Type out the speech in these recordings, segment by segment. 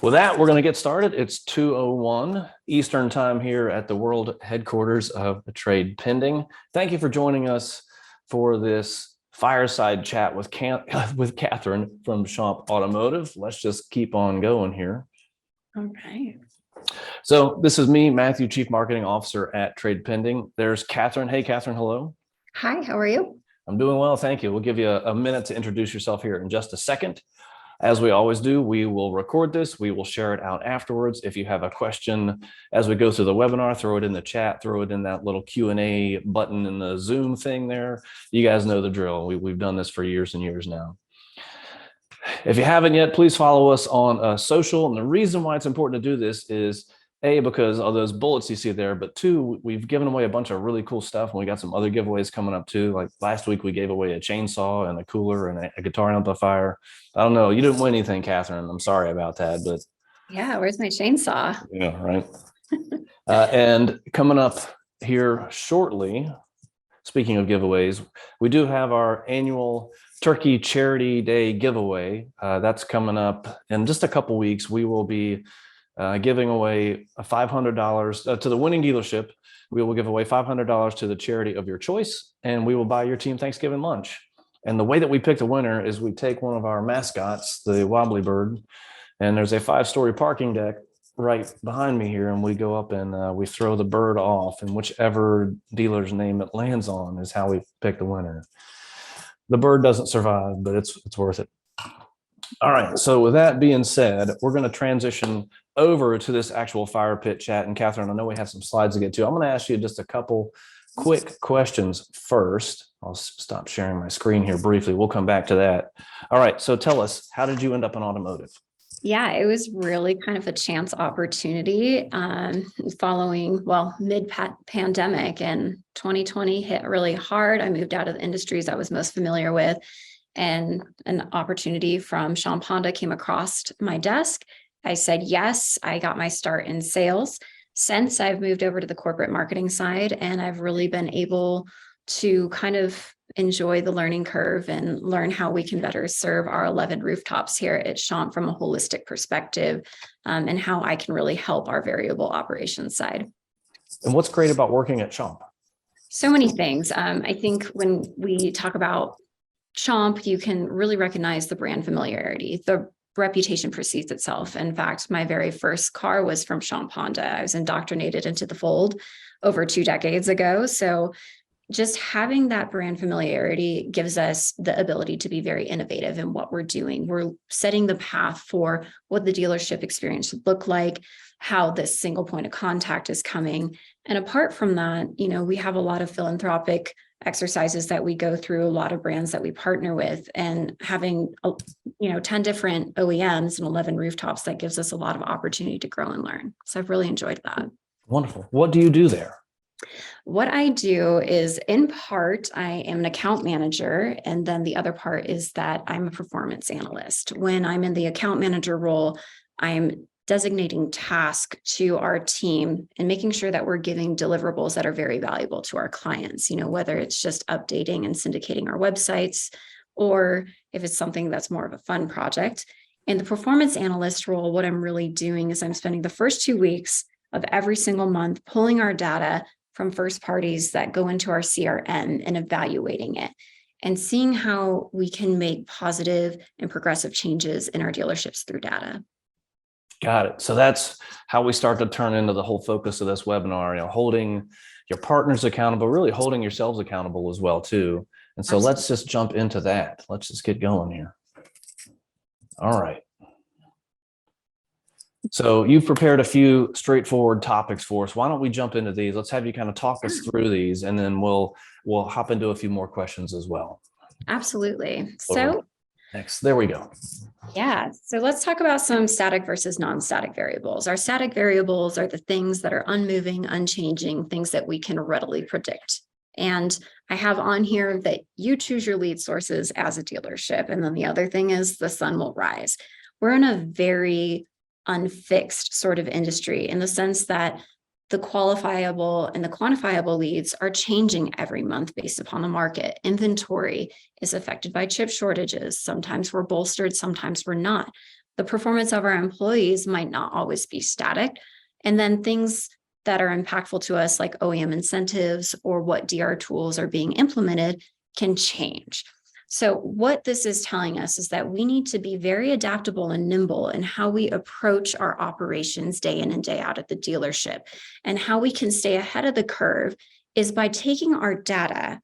With that, we're going to get started. It's 2:01 Eastern time here at the world headquarters of the TradePending. Thank you for joining us for this fireside chat with Catherine from Schomp Automotive. Let's just keep on going here. All right. So this is me, Matthew, Chief Marketing Officer at TradePending. There's Catherine. Hey, Catherine, hello. Hi, how are you? I'm doing well, thank you. We'll give you a minute to introduce yourself here in just a second. As we always do, we will record this. We will share it out afterwards. If you have a question as we go through the webinar, throw it in the chat, throw it in that little Q&A button in the Zoom thing there. You guys know the drill. We've done this for years and years now. If you haven't yet, please follow us on social. And the reason why it's important to do this is A, because of those bullets you see there, but two, we've given away a bunch of really cool stuff, and we got some other giveaways coming up too. Like last week, we gave away a chainsaw and a cooler and a guitar amplifier. I don't know, you didn't win anything, Catherine. I'm sorry about that, but Yeah, where's my chainsaw? yeah, right. And coming up here shortly, speaking of giveaways, we do have our annual Turkey Charity Day giveaway. That's coming up in just a couple weeks. We will be giving away $500 to the winning dealership. We will give away $500 to the charity of your choice, and we will buy your team Thanksgiving lunch. And the way that we pick the winner is we take one of our mascots, the wobbly bird, and there's a 5-story parking deck right behind me here, and we go up and we throw the bird off, and whichever dealer's name it lands on is how we pick the winner. The bird doesn't survive, but it's worth it. All right, so with that being said, we're going to transition over to this actual fire pit chat. And Catherine, I know we have some slides to get to. I'm going to ask you just a couple quick questions first. I'll stop sharing my screen here briefly. We'll come back to that. All right, so tell us, how did you end up in automotive? Yeah, it was really kind of a chance opportunity following, mid-pandemic, and 2020 hit really hard. I moved out of the industries I was most familiar with, and an opportunity from Schomp Honda came across my desk. I said yes. I got my start in sales. Since I've moved over to the corporate marketing side, and I've really been able to kind of enjoy the learning curve and learn how we can better serve our 11 rooftops here at Schomp from a holistic perspective, and how I can really help our variable operations side. And what's great about working at Schomp? So many things. I think when we talk about Schomp, you can really recognize the brand familiarity. The reputation precedes itself. In fact, my very first car was from Schomp Honda. I was indoctrinated into the fold over 2 decades ago. So just having that brand familiarity gives us the ability to be very innovative in what we're doing. We're setting the path for what the dealership experience should look like, how this single point of contact is coming. And apart from that, we have a lot of philanthropic exercises that we go through, a lot of brands that we partner with, and having 10 different OEMs and 11 rooftops, that gives us a lot of opportunity to grow and learn. So I've really enjoyed that. Wonderful. What do you do there? What I do is, in part, I am an account manager, and then the other part is that I'm a performance analyst. When I'm in the account manager role, I'm designating tasks to our team and making sure that we're giving deliverables that are very valuable to our clients, whether it's just updating and syndicating our websites, or if it's something that's more of a fun project. In the performance analyst role, what I'm really doing is I'm spending the first 2 weeks of every single month pulling our data from first parties that go into our CRM and evaluating it and seeing how we can make positive and progressive changes in our dealerships through data. Got it. So that's how we start to turn into the whole focus of this webinar, holding your partners accountable, really holding yourselves accountable as well too. And so Let's just jump into that. Let's just get going here. All right. So you've prepared a few straightforward topics for us. Why don't we jump into these? Let's have you kind of talk us through these, and then we'll hop into a few more questions as well. Absolutely. So next, there we go. Yeah. So let's talk about some static versus non-static variables. Our static variables are the things that are unmoving, unchanging, things that we can readily predict. And I have on here that you choose your lead sources as a dealership. And then the other thing is the sun will rise. We're in a very unfixed sort of industry in the sense that the qualifiable and the quantifiable leads are changing every month based upon the market. Inventory is affected by chip shortages. Sometimes we're bolstered, sometimes we're not. The performance of our employees might not always be static. And then things that are impactful to us, like OEM incentives or what DR tools are being implemented, can change. So what this is telling us is that we need to be very adaptable and nimble in how we approach our operations day in and day out at the dealership. And how we can stay ahead of the curve is by taking our data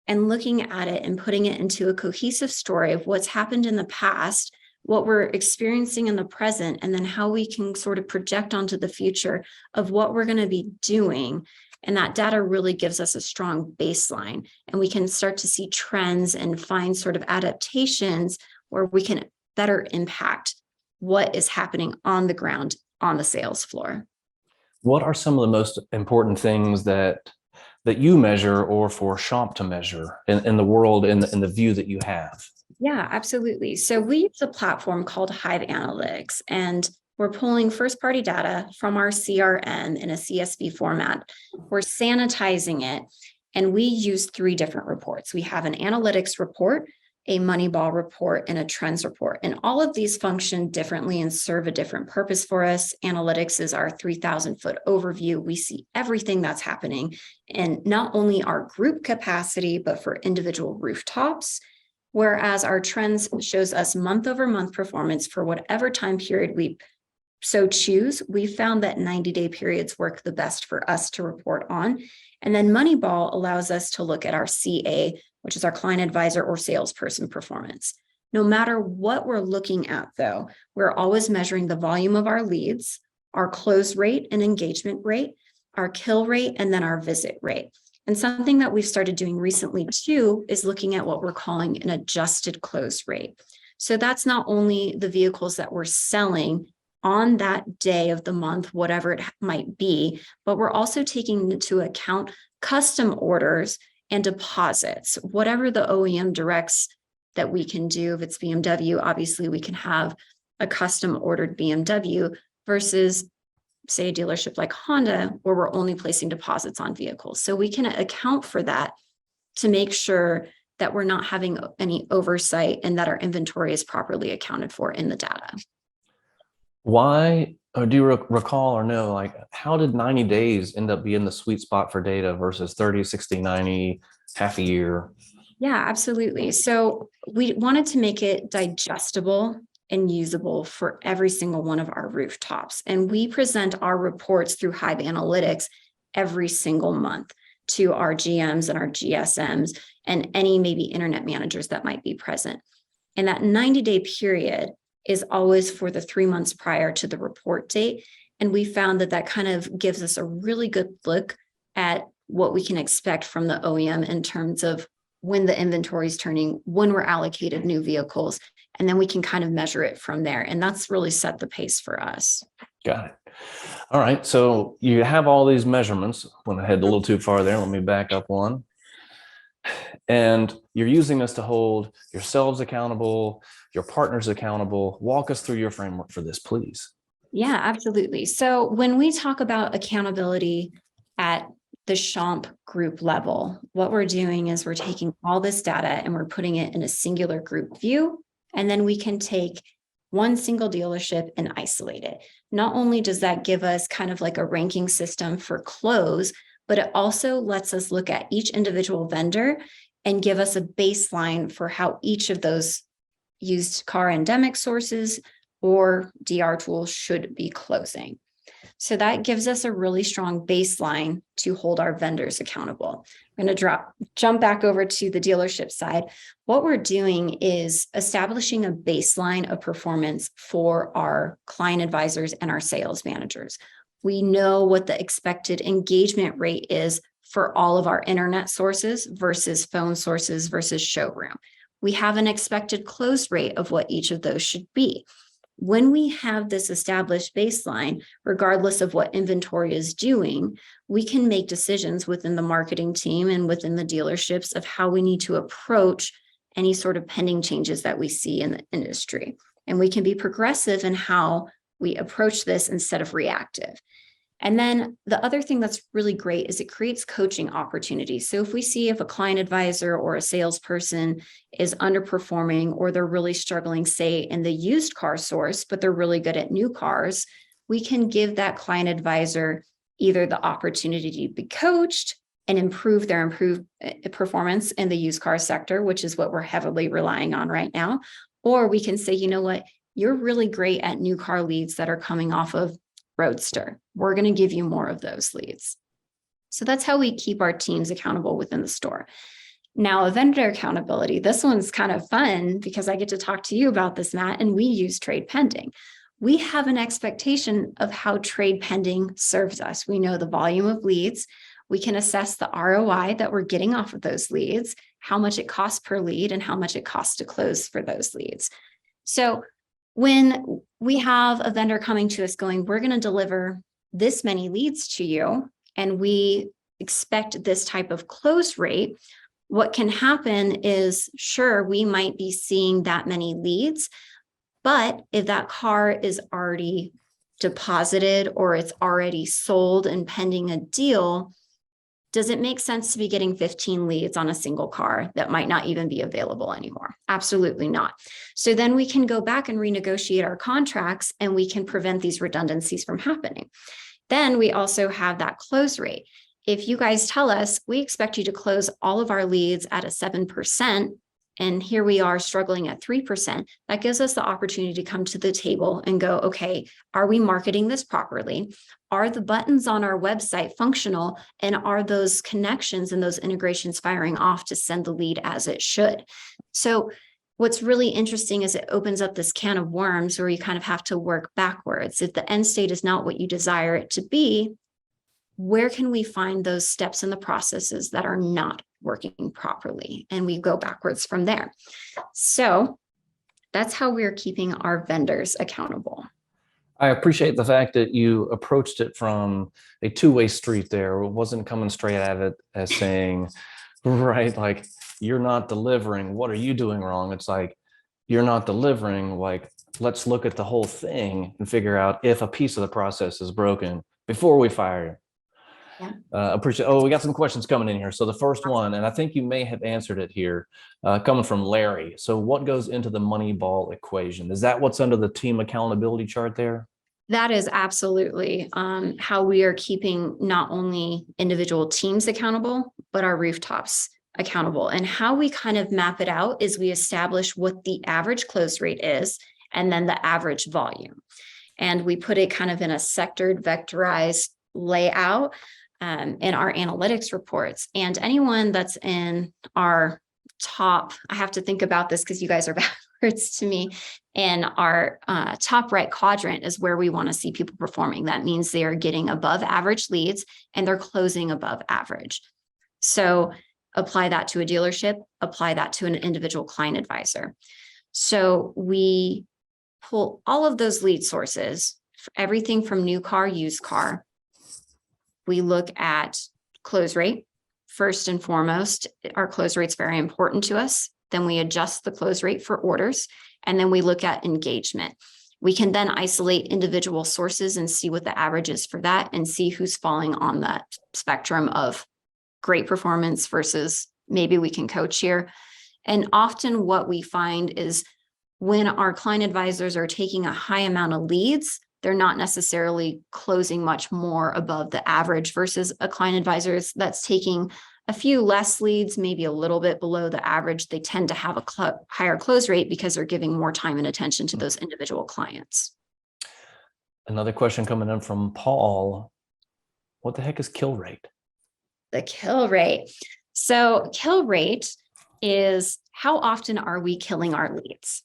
and looking at it and putting it into a cohesive story of what's happened in the past, what we're experiencing in the present, and then how we can sort of project onto the future of what we're going to be doing. And that data really gives us a strong baseline, and we can start to see trends and find sort of adaptations where we can better impact what is happening on the ground on the sales floor. What are some of the most important things that you measure, or for Schomp to measure in the world, in the view that you have? Yeah, absolutely. So we use a platform called Hive Analytics, and we're pulling first-party data from our CRM in a CSV format. We're sanitizing it, and we use 3 different reports. We have an analytics report, a Moneyball report, and a trends report. And all of these function differently and serve a different purpose for us. Analytics is our 3,000-foot overview. We see everything that's happening in not only our group capacity, but for individual rooftops. Whereas our trends shows us month over month performance for whatever time period we so choose. We found that 90-day periods work the best for us to report on. And then Moneyball allows us to look at our CA, which is our client advisor or salesperson performance. No matter what we're looking at, though, we're always measuring the volume of our leads, our close rate and engagement rate, our kill rate, and then our visit rate. And something that we've started doing recently too is looking at what we're calling an adjusted close rate. So that's not only the vehicles that we're selling on that day of the month, whatever it might be, but we're also taking into account custom orders and deposits, whatever the OEM directs that we can do. If it's BMW, obviously we can have a custom ordered BMW versus, say, a dealership like Honda, where we're only placing deposits on vehicles. So we can account for that to make sure that we're not having any oversight and that our inventory is properly accounted for in the data. Why, or do you recall or know, like, how did 90 days end up being the sweet spot for data versus 30, 60, 90, half a year? Yeah, absolutely. So we wanted to make it digestible and usable for every single one of our rooftops. And we present our reports through Hive Analytics every single month to our GMs and our GSMs and any maybe internet managers that might be present. And that 90-day period is always for the 3 months prior to the report date. And we found that that kind of gives us a really good look at what we can expect from the OEM in terms of when the inventory is turning, when we're allocated new vehicles, and then we can kind of measure it from there. And that's really set the pace for us. Got it. All right. So you have all these measurements. Went ahead a little too far there. Let me back up one. And you're using this to hold yourselves accountable, your partners accountable. Walk us through your framework for this, please. Yeah, absolutely. So when we talk about accountability at the Schomp group level, what we're doing is we're taking all this data and we're putting it in a singular group view. And then we can take one single dealership and isolate it. Not only does that give us kind of like a ranking system for close, but it also lets us look at each individual vendor and give us a baseline for how each of those used car endemic sources or DR tools should be closing. So that gives us a really strong baseline to hold our vendors accountable. I'm going to jump back over to the dealership side. What we're doing is establishing a baseline of performance for our client advisors and our sales managers. We know what the expected engagement rate is for all of our internet sources versus phone sources versus showroom. We have an expected close rate of what each of those should be. When we have this established baseline, regardless of what inventory is doing, we can make decisions within the marketing team and within the dealerships of how we need to approach any sort of pending changes that we see in the industry. And we can be progressive in how we approach this instead of reactive. And then the other thing that's really great is it creates coaching opportunities. So if we see if a client advisor or a salesperson is underperforming or they're really struggling, say in the used car source, but they're really good at new cars, we can give that client advisor either the opportunity to be coached and improve their performance in the used car sector, which is what we're heavily relying on right now. Or we can say, you know what, you're really great at new car leads that are coming off of Roadster. We're going to give you more of those leads. So that's how we keep our teams accountable within the store. Now, a vendor accountability, this one's kind of fun because I get to talk to you about this, Matt, and we use TradePending. We have an expectation of how TradePending serves us. We know the volume of leads. We can assess the ROI that we're getting off of those leads, how much it costs per lead, and how much it costs to close for those leads. So when we have a vendor coming to us going, we're going to deliver this many leads to you, and we expect this type of close rate, what can happen is, sure, we might be seeing that many leads, but if that car is already deposited or it's already sold and pending a deal, does it make sense to be getting 15 leads on a single car that might not even be available anymore? Absolutely not. So then we can go back and renegotiate our contracts and we can prevent these redundancies from happening. Then we also have that close rate. If you guys tell us, we expect you to close all of our leads at a 7%, and here we are struggling at 3%, that gives us the opportunity to come to the table and go, okay, are we marketing this properly? Are the buttons on our website functional? And are those connections and those integrations firing off to send the lead as it should? So what's really interesting is it opens up this can of worms where you kind of have to work backwards. If the end state is not what you desire it to be, where can we find those steps in the processes that are not working properly? And we go backwards from there. So that's how we're keeping our vendors accountable. I appreciate the fact that you approached it from a two-way street there. It wasn't coming straight at it as saying, right, like, you're not delivering. What are you doing wrong? It's like, you're not delivering. Like, let's look at the whole thing and figure out if a piece of the process is broken before we fire you. Yeah. Appreciate. Oh, we got some questions coming in here. So the first one, and I think you may have answered it here, coming from Larry. So what goes into the Moneyball equation? Is that what's under the team accountability chart there? That is absolutely how we are keeping not only individual teams accountable, but our rooftops accountable. And how we kind of map it out is we establish what the average close rate is, and then the average volume. And we put it kind of in a sectored, vectorized layout in our analytics reports. And anyone that's in our top, I have to think about this because you guys are backwards to me, and our top right quadrant is where we want to see people performing. That means they are getting above average leads and they're closing above average. So apply that to a dealership, apply that to an individual client advisor. So we pull all of those lead sources, everything from new car, used car. We look at close rate. First and foremost, our close rate's very important to us. Then we adjust the close rate for orders. And then we look at engagement. We can then isolate individual sources and see what the average is for that and see who's falling on that spectrum of great performance versus maybe we can coach here. And often what we find is when our client advisors are taking a high amount of leads, they're not necessarily closing much more above the average versus a client advisor that's taking a few less leads, maybe a little bit below the average. They tend to have a higher close rate because they're giving more time and attention to those individual clients. Another question coming in from Paul. What the heck is kill rate? The kill rate. So kill rate is how often are we killing our leads?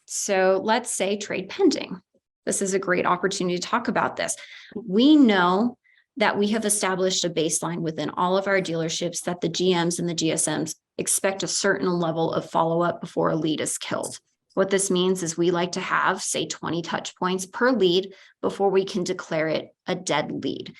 So let's say trade pending. This is a great opportunity to talk about this. We know that we have established a baseline within all of our dealerships that the GMs and the GSMs expect a certain level of follow-up before a lead is killed. What this means is we like to have, say, 20 touch points per lead before we can declare it a dead lead.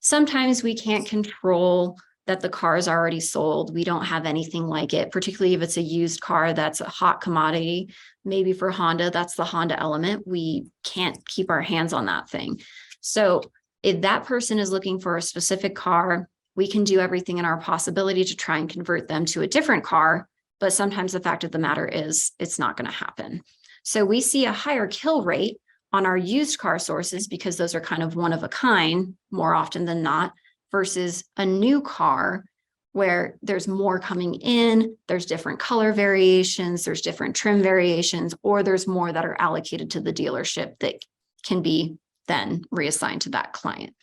Sometimes we can't control that the car is already sold. We don't have anything like it, particularly if it's a used car that's a hot commodity. Maybe for Honda, that's the Honda Element. We can't keep our hands on that thing. So If that person is looking for a specific car, we can do everything in our possibility to try and convert them to a different car. But sometimes the fact of the matter is it's not going to happen. So we see a higher kill rate on our used car sources because those are kind of one of a kind more often than not, versus a new car where there's more coming in, there's different color variations, there's different trim variations, or there's more that are allocated to the dealership that can be then reassigned to that client.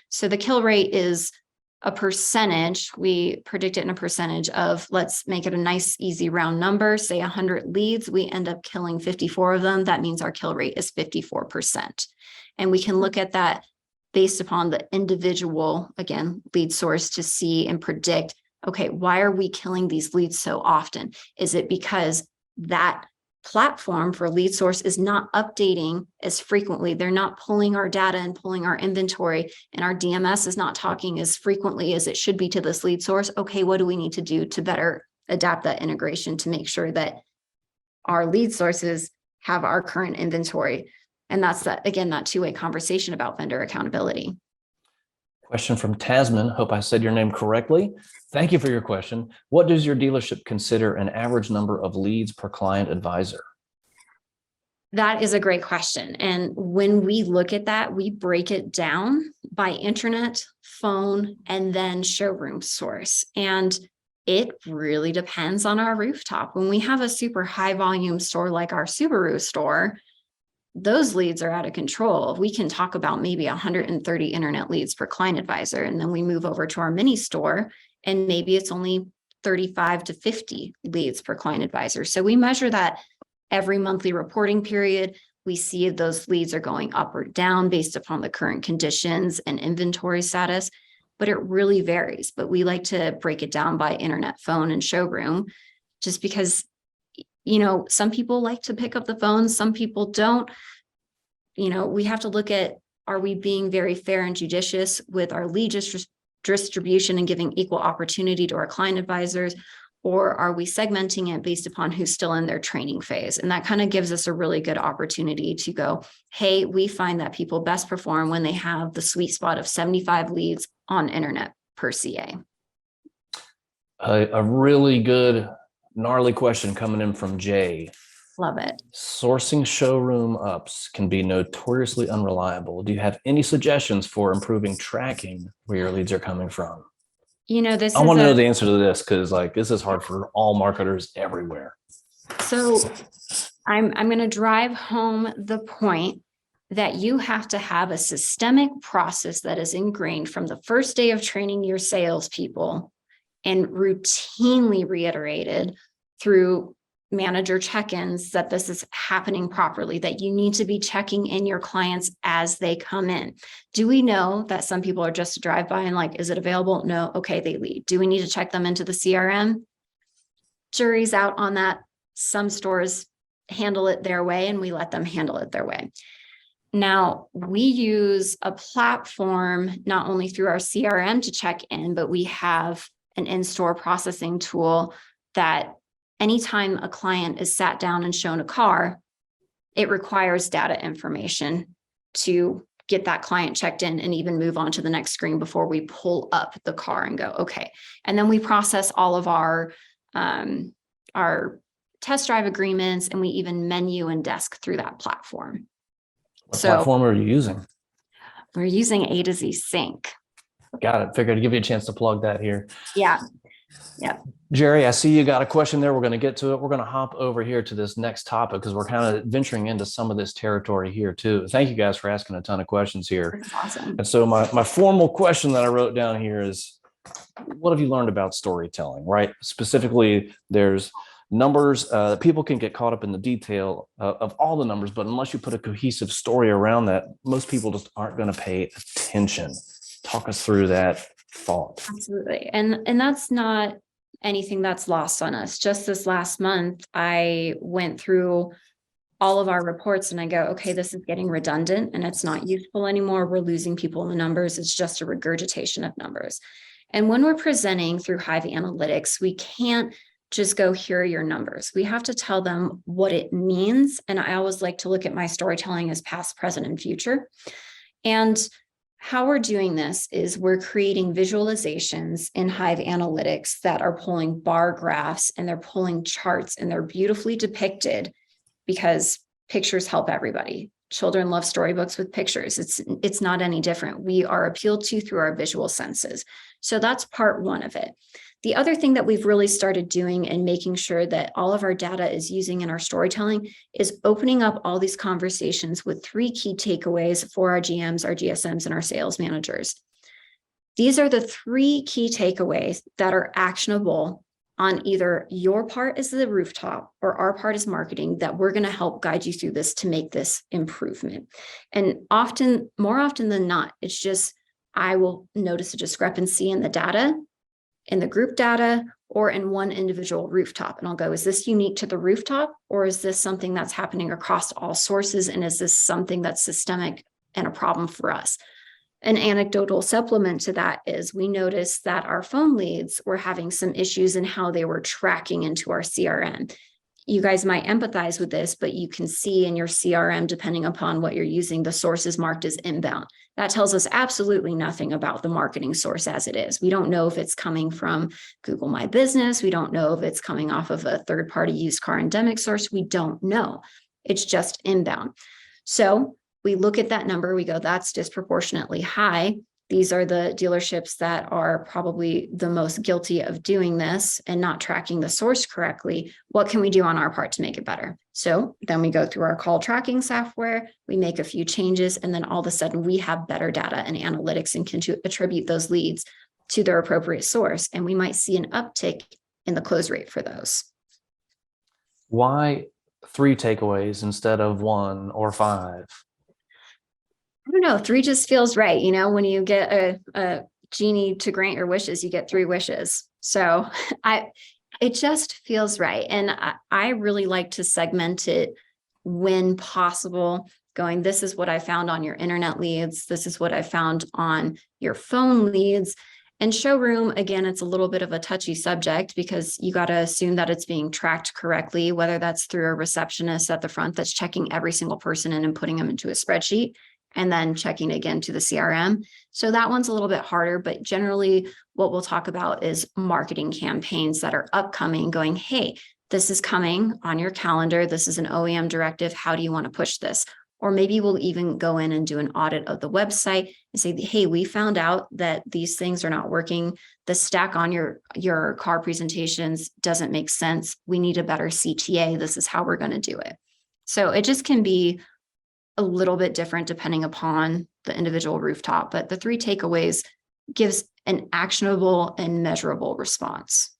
So the kill rate is a percentage. We predict it in a percentage of, let's make it a nice, easy round number, say 100 leads, we end up killing 54 of them. That means our kill rate is 54%. And we can look at that based upon the individual, again, lead source to see and predict, okay, why are we killing these leads so often? Is it because that platform for lead source is not updating as frequently? They're not pulling our data and pulling our inventory, and our DMS is not talking as frequently as it should be to this lead source. Okay, what do we need to do to better adapt that integration to make sure that our lead sources have our current inventory? And that's that, again, that two-way conversation about vendor accountability. Question from Tasman. Hope I said your name correctly. Thank you for your question. What does your dealership consider an average number of leads per client advisor? That is a great question. And when we look at that, we break it down by internet, phone, and then showroom source. And it really depends on our rooftop. When we have a super high volume store like our Subaru store, those leads are out of control. We can talk about maybe 130 internet leads per client advisor. And then we move over to our mini store and maybe it's only 35 to 50 leads per client advisor. So we measure that every monthly reporting period. We see if those leads are going up or down based upon the current conditions and inventory status, but it really varies. But we like to break it down by internet, phone, and showroom, just because, you know, some people like to pick up the phone, some people don't. You know, we have to look at, are we being very fair and judicious with our lead distribution and giving equal opportunity to our client advisors, or are we segmenting it based upon who's still in their training phase? And that kind of gives us a really good opportunity to go, hey, we find that people best perform when they have the sweet spot of 75 leads on internet per CA. A really good, gnarly question coming in from Jay. Love it. Sourcing showroom ups can be notoriously unreliable. Do you have any suggestions for improving tracking where your leads are coming from? You know, I want to know the answer to this because, like, this is hard for all marketers everywhere. So I'm going to drive home the point that you have to have a systemic process that is ingrained from the first day of training your salespeople and routinely reiterated through manager check-ins that this is happening properly, that you need to be checking in your clients as they come in. Do we know that some people are just a drive-by and like, is it available? No. Okay, they leave. Do we need to check them into the CRM? Jury's out on that. Some stores handle it their way and we let them handle it their way. Now, we use a platform not only through our CRM to check in, but we have an in-store processing tool that anytime a client is sat down and shown a car, it requires data information to get that client checked in and even move on to the next screen before we pull up the car and go, okay. And then we process all of our test drive agreements, and we even menu and desk through that platform. What platform are you using? We're using A to Z Sync. Got it. Figured I'd give you a chance to plug that here. Yeah. Yeah. Jerry, I see you got a question there. We're going to get to it. We're going to hop over here to this next topic because we're kind of venturing into some of this territory here too. Thank you guys for asking a ton of questions here. That's awesome. And so my formal question that I wrote down here is, what have you learned about storytelling, right? Specifically, there's numbers. People can get caught up in the detail of all the numbers, but unless you put a cohesive story around that, most people just aren't going to pay attention. Talk us through that thought. Absolutely. And that's not anything that's lost on us. Just this last month, I went through all of our reports and I go, okay, this is getting redundant and it's not useful anymore. We're losing people in the numbers. It's just a regurgitation of numbers. And when we're presenting through Hive Analytics, we can't just go, here are your numbers. We have to tell them what it means. And I always like to look at my storytelling as past, present, and future. And how we're doing this is we're creating visualizations in Hive Analytics that are pulling bar graphs and they're pulling charts, and they're beautifully depicted because pictures help everybody. Children love storybooks with pictures. It's not any different. We are appealed to through our visual senses. So that's part one of it. The other thing that we've really started doing and making sure that all of our data is using in our storytelling is opening up all these conversations with 3 key takeaways for our GMs, our GSMs, and our sales managers. These are the 3 key takeaways that are actionable on either your part as the rooftop or our part as marketing, that we're going to help guide you through this to make this improvement. And more often than not, it's just, I will notice a discrepancy in the data, in the group data, or in one individual rooftop. And I'll go, is this unique to the rooftop, or is this something that's happening across all sources? And is this something that's systemic and a problem for us? An anecdotal supplement to that is we noticed that our phone leads were having some issues in how they were tracking into our CRM. You guys might empathize with this, but you can see in your CRM, depending upon what you're using, the source is marked as inbound. That tells us absolutely nothing about the marketing source as it is. We don't know if it's coming from Google My Business. We don't know if it's coming off of a third-party used car endemic source. We don't know. It's just inbound. So we look at that number, we go, that's disproportionately high. These are the dealerships that are probably the most guilty of doing this and not tracking the source correctly. What can we do on our part to make it better? So then we go through our call tracking software, we make a few changes, and then all of a sudden we have better data and analytics and can attribute those leads to their appropriate source. And we might see an uptick in the close rate for those. Why 3 takeaways instead of 1 or 5? I don't know, 3 just feels right. You know, when you get a genie to grant your wishes, you get 3 wishes. So it just feels right. And I really like to segment it when possible, going, this is what I found on your internet leads. This is what I found on your phone leads. And showroom, again, it's a little bit of a touchy subject because you got to assume that it's being tracked correctly, whether that's through a receptionist at the front that's checking every single person in and putting them into a spreadsheet, and then checking again to the CRM. So that one's a little bit harder, but generally what we'll talk about is marketing campaigns that are upcoming, going, hey, this is coming on your calendar. This is an OEM directive. How do you want to push this? Or maybe we'll even go in and do an audit of the website and say, hey, we found out that these things are not working. The stack on your car presentations doesn't make sense. We need a better CTA. This is how we're going to do it. So it just can be a little bit different depending upon the individual rooftop, but the 3 takeaways gives an actionable and measurable response.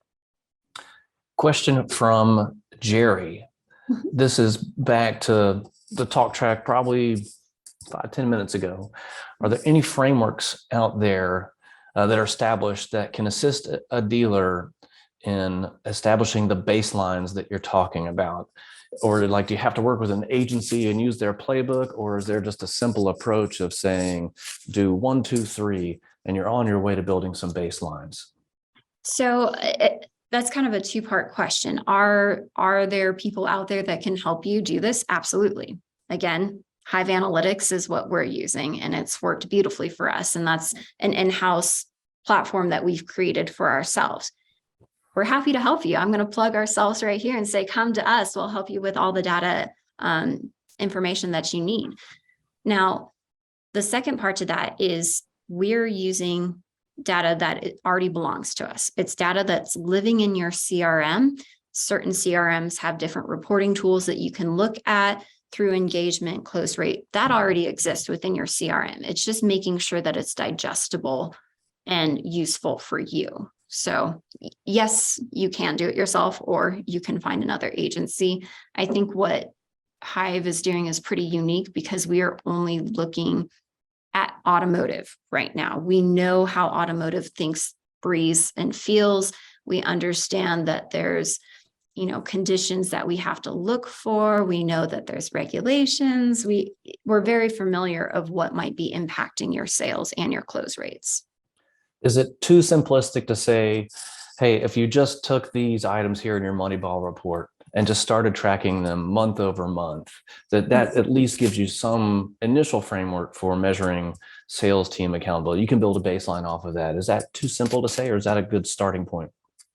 Question from Jerry. Mhm. This is back to the talk track probably 5-10 minutes ago. Are there any frameworks out there that are established that can assist a dealer in establishing the baselines that you're talking about? Or like, do you have to work with an agency and use their playbook? Or is there just a simple approach of saying, do 1, 2, 3, and you're on your way to building some baselines? So that's kind of a 2-part question. Are there people out there that can help you do this? Absolutely. Again, Hive Analytics is what we're using, and it's worked beautifully for us. And that's an in-house platform that we've created for ourselves. We're happy to help you. I'm going to plug ourselves right here and say, come to us. We'll help you with all the data information that you need. Now, the second part to that is we're using data that it already belongs to us. It's data that's living in your CRM. Certain CRMs have different reporting tools that you can look at through engagement, close rate. That already exists within your CRM. It's just making sure that it's digestible and useful for you. So yes, you can do it yourself, or you can find another agency. I think what Hive is doing is pretty unique because we are only looking at automotive right now. We know how automotive thinks, breathes, and feels. We understand that there's, conditions that we have to look for. We know that there's regulations. We're very familiar of what might be impacting your sales and your close rates. Is it too simplistic to say, hey, if you just took these items here in your Moneyball report and just started tracking them month over month, that at least gives you some initial framework for measuring sales team accountability. You can build a baseline off of that. Is that too simple to say, or is that a good starting point?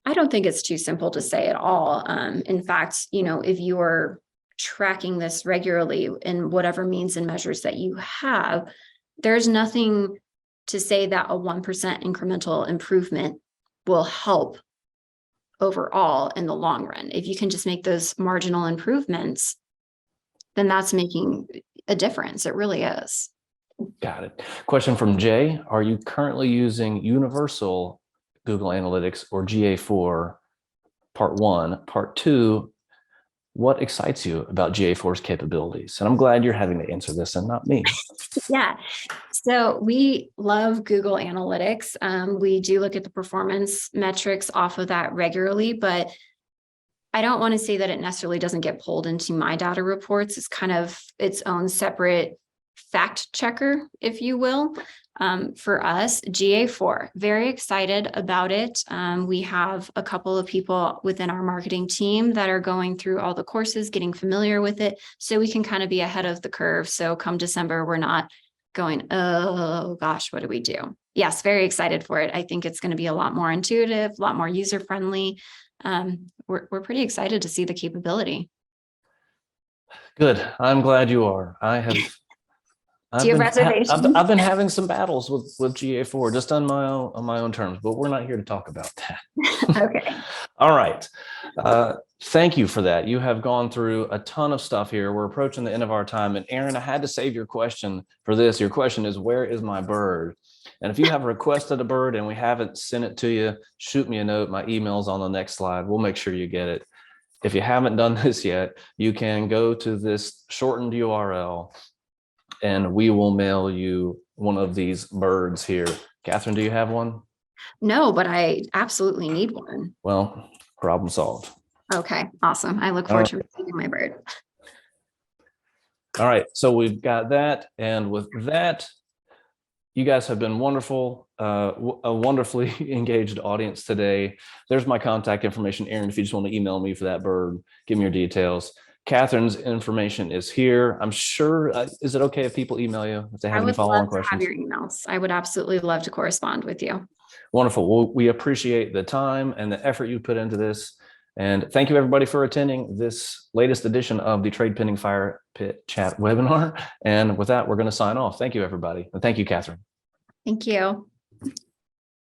I don't think it's too simple to say at all. In fact, if you're tracking this regularly in whatever means and measures that you have, there's nothing to say that a 1% incremental improvement will help overall in the long run. If you can just make those marginal improvements, then that's making a difference. It really is. Got it. Question from Jay. Are you currently using Universal Google Analytics or GA4 part 1? Part 2, what excites you about GA4's capabilities? And I'm glad you're having to answer this and not me. Yeah. So we love Google Analytics. We do look at the performance metrics off of that regularly, but I don't want to say that it necessarily doesn't get pulled into my data reports. It's kind of its own separate fact checker, if you will. For us, GA4, very excited about it. We have a couple of people within our marketing team that are going through all the courses, getting familiar with it, so we can kind of be ahead of the curve. So come December, we're not going, oh gosh, what do we do? Yes, very excited for it. I think it's going to be a lot more intuitive, a lot more user-friendly. We're pretty excited to see the capability. Good. I'm glad you are. Do you have reservations? I've been having some battles with GA4 just on my own terms, but we're not here to talk about that. Okay. All right. Thank you for that. You have gone through a ton of stuff here. We're approaching the end of our time. And Aaron, I had to save your question for this. Your question is, where is my bird? And if you have requested a bird and we haven't sent it to you, shoot me a note. My email's on the next slide. We'll make sure you get it. If you haven't done this yet, you can go to this shortened URL and we will mail you one of these birds here. Catherine, do you have one? No, but I absolutely need one. Well, problem solved. Okay, awesome. I look forward to receiving my bird. All right, so we've got that. And with that, you guys have been wonderful, a wonderfully engaged audience today. There's my contact information. Aaron, if you just want to email me for that bird, give me your details. Catherine's information is here. I'm sure, is it okay if people email you if they have any follow-on questions? I would love to have your emails. I would absolutely love to correspond with you. Wonderful. Well, we appreciate the time and the effort you put into this. And thank you everybody for attending this latest edition of the TradePending Fire Pit Chat webinar. And with that, we're going to sign off. Thank you, everybody. And thank you, Catherine. Thank you.